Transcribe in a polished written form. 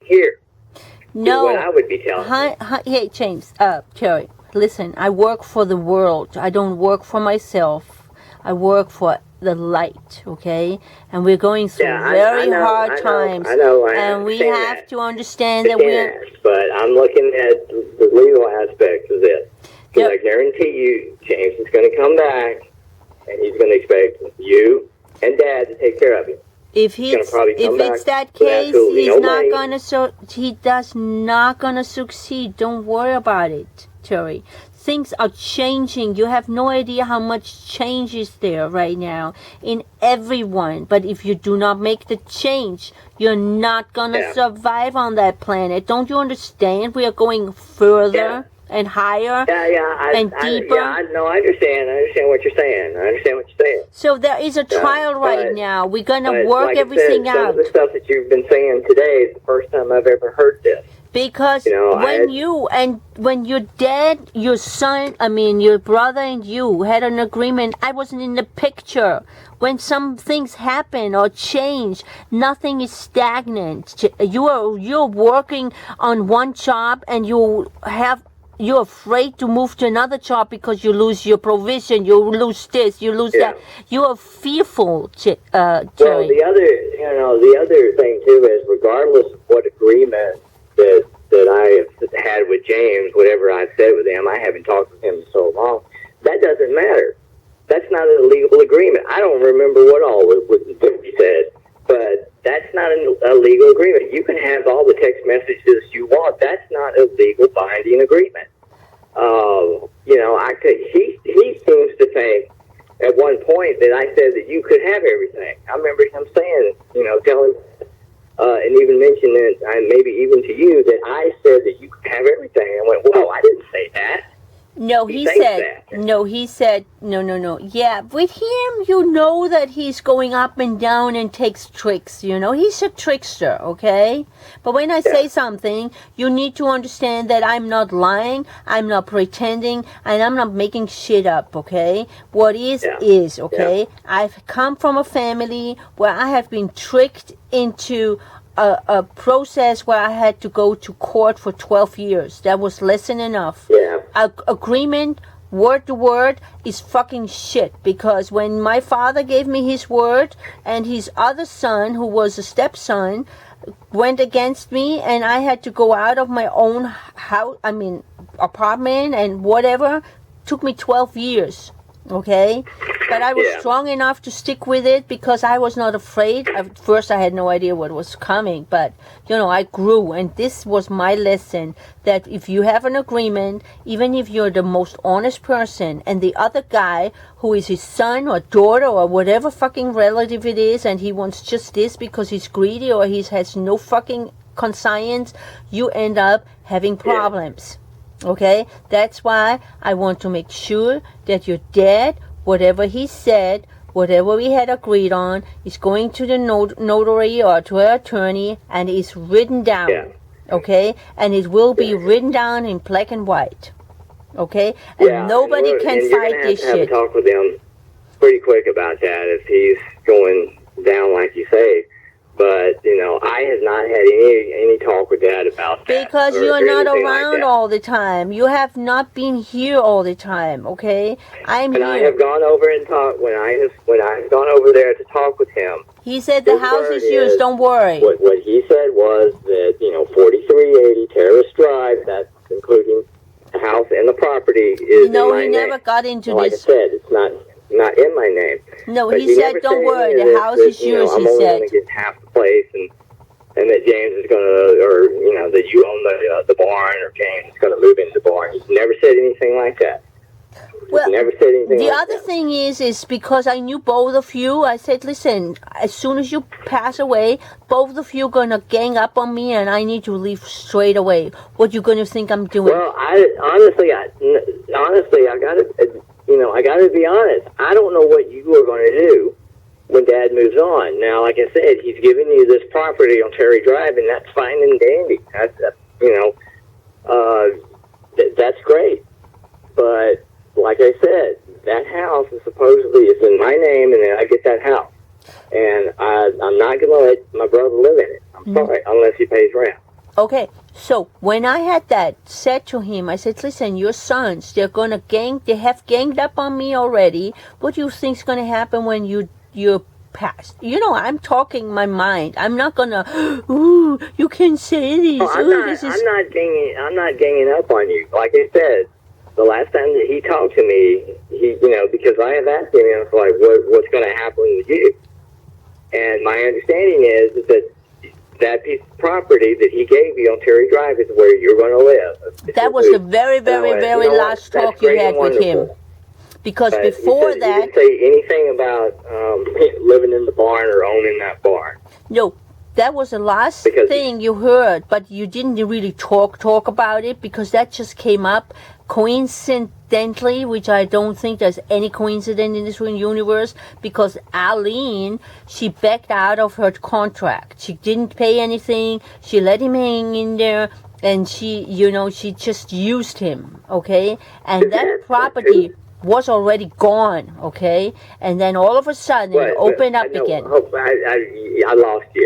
here. No. What I would be telling Hey, James, Terry, listen, I work for the world. I don't work for myself. I work for the light, okay? And we're going through very hard times. I know, and we have that. to understand that we're... But I'm looking at the legal aspects of this. Because I guarantee you, James is going to come back, and he's going to expect you and Dad to take care of him. If it's that case, he's not gonna he does not gonna succeed. Don't worry about it, Terry. Things are changing. You have no idea how much change is there right now in everyone. But if you do not make the change, you're not gonna survive on that planet. Don't you understand? We are going further and higher and deeper. I understand. I understand what you're saying. So there is a trial right now. We're going to work like everything out. Some of the stuff that you've been saying today is the first time I've ever heard this. Because when your dad, your son, your brother and you had an agreement, I wasn't in the picture. When some things happen or change, nothing is stagnant. You're working on one job and you're afraid to move to another job because you lose your provision, you lose this, you lose that. You are fearful, Terry. Well, the other thing too is, regardless of what agreement that I have had with James, whatever I've said with him, I haven't talked with him in so long. That doesn't matter. That's not a legal agreement. I don't remember what all we said, but that's not a legal agreement. You can have all the text messages you want. That's not a legal binding agreement. He seems to think at one point that I said that you could have everything. I remember him saying, telling, and even mentioning it, and maybe even to you, that I said that you could have everything. I went, whoa, I didn't say that. No, he said, no. Yeah, with him, you know that he's going up and down and takes tricks, He's a trickster, okay? But when I say something, you need to understand that I'm not lying, I'm not pretending, and I'm not making shit up, okay? What is, okay? Yeah. I've come from a family where I have been tricked into a process where I had to go to court for 12 years. That was less than enough. Yeah. Agreement, word to word, is fucking shit. Because when my father gave me his word and his other son, who was a stepson, went against me and I had to go out of my own house, apartment and whatever, took me 12 years. Okay, but I was strong enough to stick with it because I was not afraid. At first, I had no idea what was coming, but I grew, and this was my lesson: that if you have an agreement, even if you're the most honest person, and the other guy who is his son or daughter or whatever fucking relative it is, and he wants just this because he's greedy or he has no fucking conscience, you end up having problems. Okay, that's why I want to make sure that your dad, whatever he said, whatever we had agreed on, is going to the notary or to an attorney and is written down. Yeah. Okay, and it will be written down in black and white. Okay, and nobody can fight this shit. You're going to have to talk with him pretty quick about that if he's going down like you say. But, I have not had any talk with Dad about that. Because you're not around all the time. You have not been here all the time, okay? I'm here. And I have gone over and talked, when I've gone over there to talk with him. He said the house is yours, don't worry. What he said was that, 4380 Terrace Drive, that's including the house and the property, is in my name. No, he never got into this. Like I said, it's not in my name. No, he said, don't worry, the house is yours, he said. I'm only going to get half the place, and that James is going to, or, that you own the barn, or James is going to move into the barn. He's never said anything like that. Well, never said anything the like other that. thing is because I knew both of you, I said, listen, as soon as you pass away, both of you are going to gang up on me, and I need to leave straight away. What you going to think I'm doing? Well, honestly, I got to... I got to be honest. I don't know what you are going to do when Dad moves on. Now, like I said, he's giving you this property on Terry Drive, and that's fine and dandy. That's great. But like I said, that house is supposedly in my name, and then I get that house, and I'm not going to let my brother live in it. I'm sorry, unless he pays rent. Okay, so when I had that said to him, I said, listen, your sons, they have ganged up on me already. What do you think's gonna happen when you're past? I'm talking my mind. I'm not gonna, ooh, you can say this. Oh, I'm not ganging up on you. Like I said, the last time that he talked to me, because I have asked him, like, what's going to happen with you? And my understanding is that piece of property that he gave you on Terry Drive is where you're going to live. That was the very, very, very last talk you had with him. Because before he that... didn't say anything about living in the barn or owning that barn. No, that was the last thing you heard, but you didn't really talk about it because that just came up coincidentally, which I don't think there's any coincidence in this universe, because Aline, she backed out of her contract. She didn't pay anything. She let him hang in there, and she just used him, okay? And that property was already gone, okay? And then all of a sudden it opened up again. I lost you.